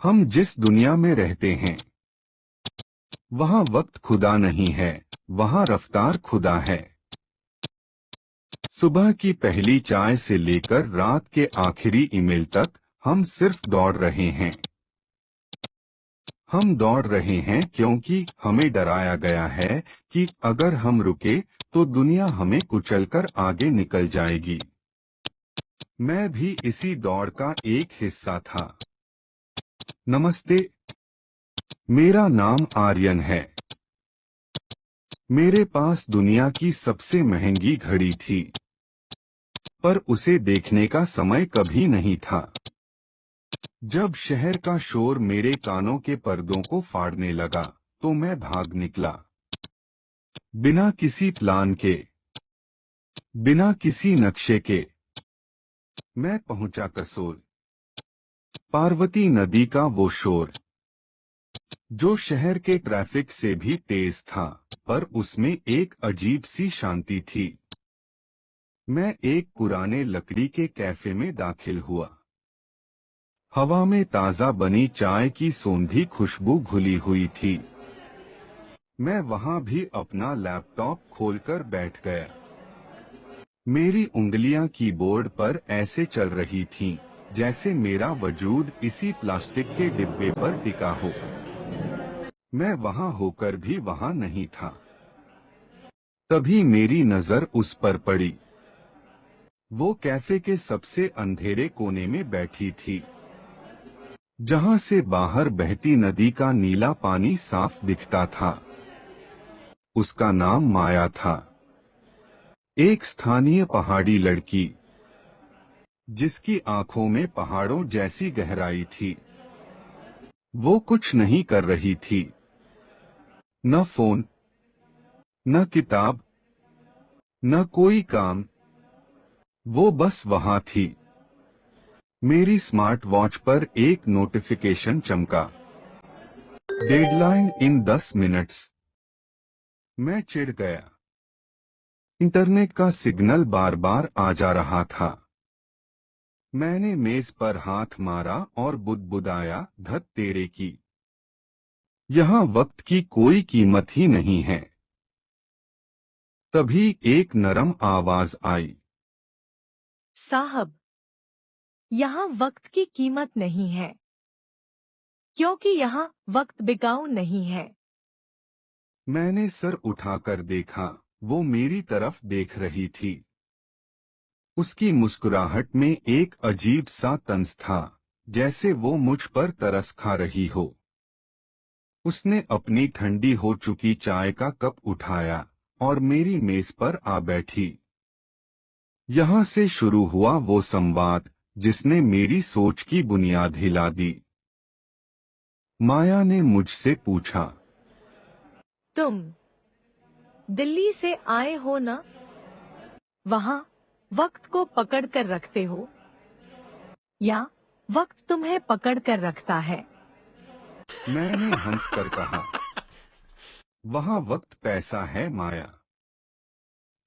हम जिस दुनिया में रहते हैं वहाँ वक्त खुदा नहीं है, वहाँ रफ्तार खुदा है। सुबह की पहली चाय से लेकर रात के आखिरी ईमेल तक हम सिर्फ दौड़ रहे हैं। हम दौड़ रहे हैं क्योंकि हमें डराया गया है कि अगर हम रुके तो दुनिया हमें कुचलकर आगे निकल जाएगी। मैं भी इसी दौड़ का एक हिस्सा था। नमस्ते, मेरा नाम आर्यन है। मेरे पास दुनिया की सबसे महंगी घड़ी थी, पर उसे देखने का समय कभी नहीं था। जब शहर का शोर मेरे कानों के पर्दों को फाड़ने लगा तो मैं भाग निकला। बिना किसी प्लान के, बिना किसी नक्शे के। मैं पहुंचा कसोल। पार्वती नदी का वो शोर जो शहर के ट्रैफिक से भी तेज था, पर उसमें एक अजीब सी शांति थी। मैं एक पुराने लकड़ी के कैफे में दाखिल हुआ। हवा में ताज़ा बनी चाय की सोंधी खुशबू घुली हुई थी। मैं वहां भी अपना लैपटॉप खोलकर बैठ गया। मेरी उंगलियां कीबोर्ड पर ऐसे चल रही थीं, जैसे मेरा वजूद इसी प्लास्टिक के डिब्बे पर टिका हो। मैं वहां होकर भी वहां नहीं था। तभी मेरी नजर उस पर पड़ी। वो कैफे के सबसे अंधेरे कोने में बैठी थी, जहां से बाहर बहती नदी का नीला पानी साफ दिखता था। उसका नाम माया था, एक स्थानीय पहाड़ी लड़की जिसकी आंखों में पहाड़ों जैसी गहराई थी। वो कुछ नहीं कर रही थी, न फोन, न किताब, न कोई काम। वो बस वहां थी। मेरी स्मार्ट वॉच पर एक नोटिफिकेशन चमका, डेडलाइन इन 10 मिनट्स। मैं चिढ़ गया। इंटरनेट का सिग्नल बार बार आ जा रहा था। मैंने मेज पर हाथ मारा और बुदबुदाया, धत तेरे की। यहाँ वक्त की कोई कीमत ही नहीं है। तभी एक नरम आवाज आई। साहब, यहाँ वक्त की कीमत नहीं है, क्योंकि यहाँ वक्त बिकाऊ नहीं है। मैंने सर उठाकर देखा। वो मेरी तरफ देख रही थी। उसकी मुस्कुराहट में एक अजीब सा तंज था, जैसे वो मुझ पर तरस खा रही हो। उसने अपनी ठंडी हो चुकी चाय का कप उठाया और मेरी मेज पर आ बैठी। यहाँ से शुरू हुआ वो संवाद जिसने मेरी सोच की बुनियाद हिला दी। माया ने मुझसे पूछा, तुम दिल्ली से आए हो ना? वहाँ वक्त को पकड़ कर रखते हो, या वक्त तुम्हें पकड़ कर रखता है? मैंने हंसकर कहा, वहाँ वक्त पैसा है माया।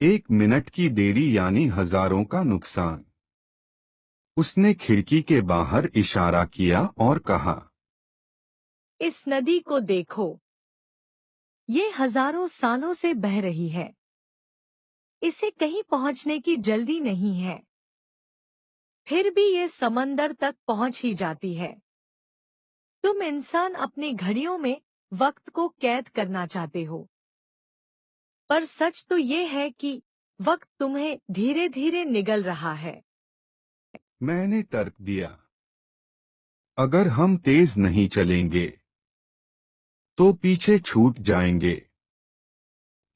1 मिनट की देरी यानी हजारों का नुकसान। उसने खिड़की के बाहर इशारा किया और कहा, इस नदी को देखो, ये हजारों सालों से बह रही है। इसे कहीं पहुंचने की जल्दी नहीं है, फिर भी ये समंदर तक पहुंच ही जाती है। तुम इंसान अपनी घड़ियों में वक्त को कैद करना चाहते हो, पर सच तो ये है कि वक्त तुम्हें धीरे धीरे निगल रहा है। मैंने तर्क दिया, अगर हम तेज नहीं चलेंगे तो पीछे छूट जाएंगे।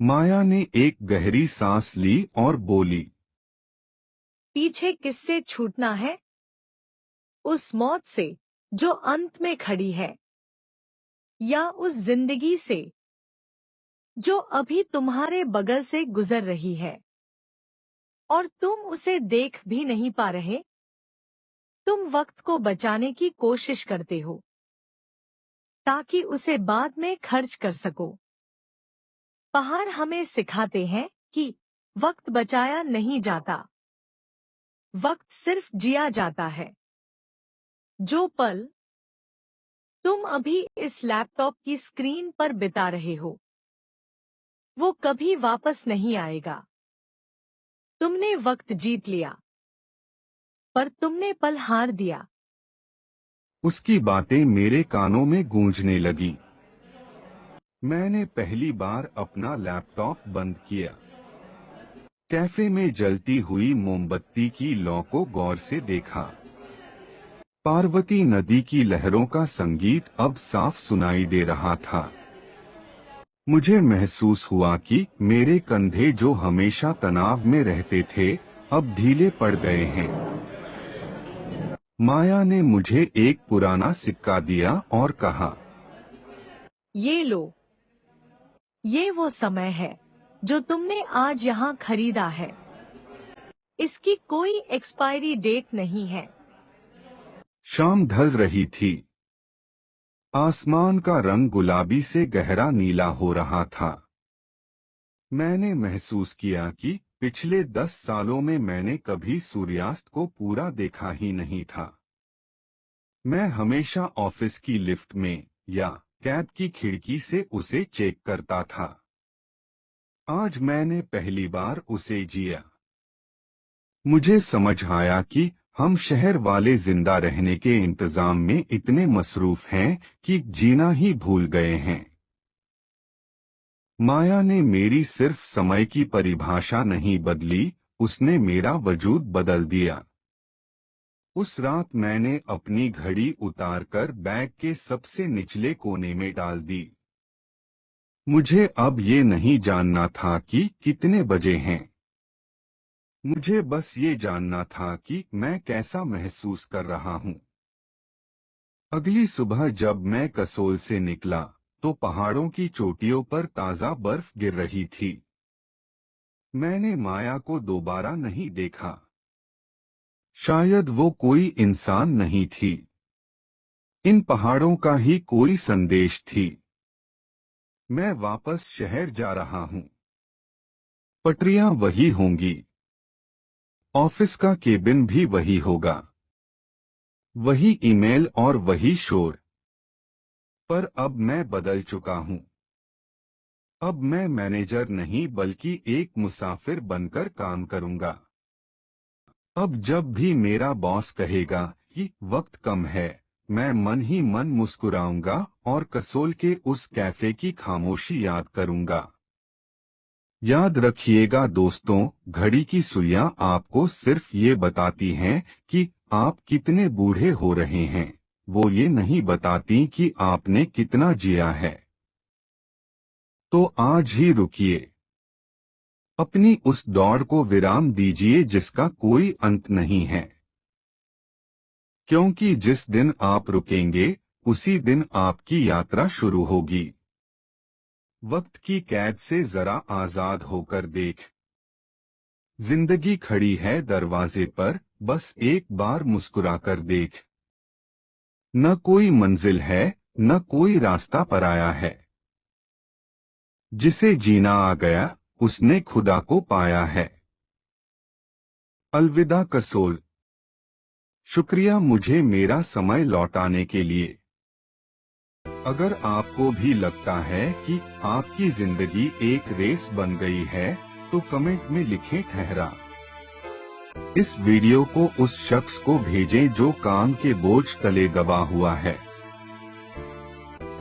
माया ने एक गहरी सांस ली और बोली, पीछे किससे छूटना है? उस मौत से जो अंत में खड़ी है, या उस जिंदगी से जो अभी तुम्हारे बगल से गुजर रही है और तुम उसे देख भी नहीं पा रहे? तुम वक्त को बचाने की कोशिश करते हो ताकि उसे बाद में खर्च कर सको। पहाड़ हमें सिखाते हैं कि वक्त बचाया नहीं जाता, वक्त सिर्फ जिया जाता है। जो पल तुम अभी इस लैपटॉप की स्क्रीन पर बिता रहे हो, वो कभी वापस नहीं आएगा। तुमने वक्त जीत लिया, पर तुमने पल हार दिया। उसकी बातें मेरे कानों में गूंजने लगी। मैंने पहली बार अपना लैपटॉप बंद किया। कैफे में जलती हुई मोमबत्ती की लौ को गौर से देखा। पार्वती नदी की लहरों का संगीत अब साफ सुनाई दे रहा था। मुझे महसूस हुआ कि मेरे कंधे जो हमेशा तनाव में रहते थे, अब ढीले पड़ गए हैं। माया ने मुझे एक पुराना सिक्का दिया और कहा, ये लो, ये वो समय है जो तुमने आज यहाँ खरीदा है। इसकी कोई एक्सपायरी डेट नहीं है। शाम ढल रही थी। आसमान का रंग गुलाबी से गहरा नीला हो रहा था। मैंने महसूस किया कि पिछले 10 सालों में मैंने कभी सूर्यास्त को पूरा देखा ही नहीं था। मैं हमेशा ऑफिस की लिफ्ट में या कैब की खिड़की से उसे चेक करता था। आज मैंने पहली बार उसे जिया। मुझे समझ आया कि हम शहर वाले जिंदा रहने के इंतजाम में इतने मसरूफ हैं कि जीना ही भूल गए हैं। माया ने मेरी सिर्फ समय की परिभाषा नहीं बदली, उसने मेरा वजूद बदल दिया। उस रात मैंने अपनी घड़ी उतारकर बैग के सबसे निचले कोने में डाल दी। मुझे अब ये नहीं जानना था कि कितने बजे हैं। मुझे बस ये जानना था कि मैं कैसा महसूस कर रहा हूँ। अगली सुबह जब मैं कसोल से निकला, तो पहाड़ों की चोटियों पर ताजा बर्फ गिर रही थी। मैंने माया को दोबारा नहीं देखा। शायद वो कोई इंसान नहीं थी। इन पहाड़ों का ही कोई संदेश थी। मैं वापस शहर जा रहा हूँ। पटरियां वही होंगी। ऑफिस का केबिन भी वही होगा। वही ईमेल और वही शोर। पर अब मैं बदल चुका हूँ। अब मैं मैनेजर नहीं बल्कि एक मुसाफिर बनकर काम करूंगा। अब जब भी मेरा बॉस कहेगा कि वक्त कम है, मैं मन ही मन मुस्कुराऊंगा और कसोल के उस कैफे की खामोशी याद करूंगा। याद रखिएगा दोस्तों, घड़ी की सुइयां आपको सिर्फ ये बताती हैं कि आप कितने बूढ़े हो रहे हैं, वो ये नहीं बताती कि आपने कितना जिया है। तो आज ही रुकिए। अपनी उस दौड़ को विराम दीजिए जिसका कोई अंत नहीं है। क्योंकि जिस दिन आप रुकेंगे, उसी दिन आपकी यात्रा शुरू होगी। वक्त की कैद से जरा आजाद होकर देख। जिंदगी खड़ी है दरवाजे पर, बस एक बार मुस्कुरा कर देख। न कोई मंजिल है, न कोई रास्ता पराया है। जिसे जीना आ गया, उसने खुदा को पाया है। अलविदा कसोल। शुक्रिया मुझे मेरा समय लौटाने के लिए। अगर आपको भी लगता है कि आपकी जिंदगी एक रेस बन गई है, तो कमेंट में लिखें ठहरा। इस वीडियो को उस शख्स को भेजें जो काम के बोझ तले दबा हुआ है।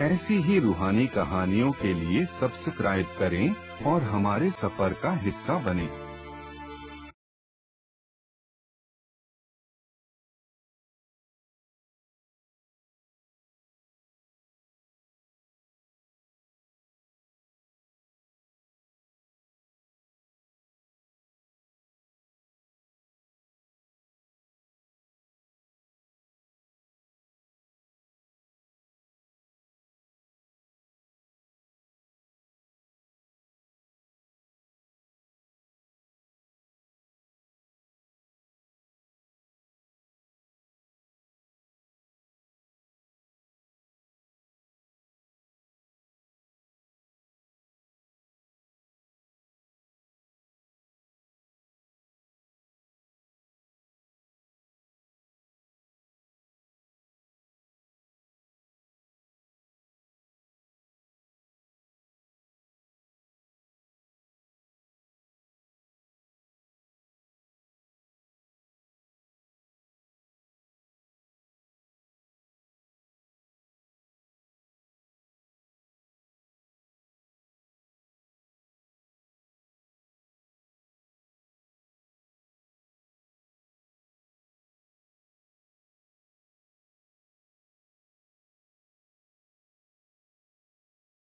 ऐसी ही रूहानी कहानियों के लिए सब्सक्राइब करें और हमारे सफर का हिस्सा बनें।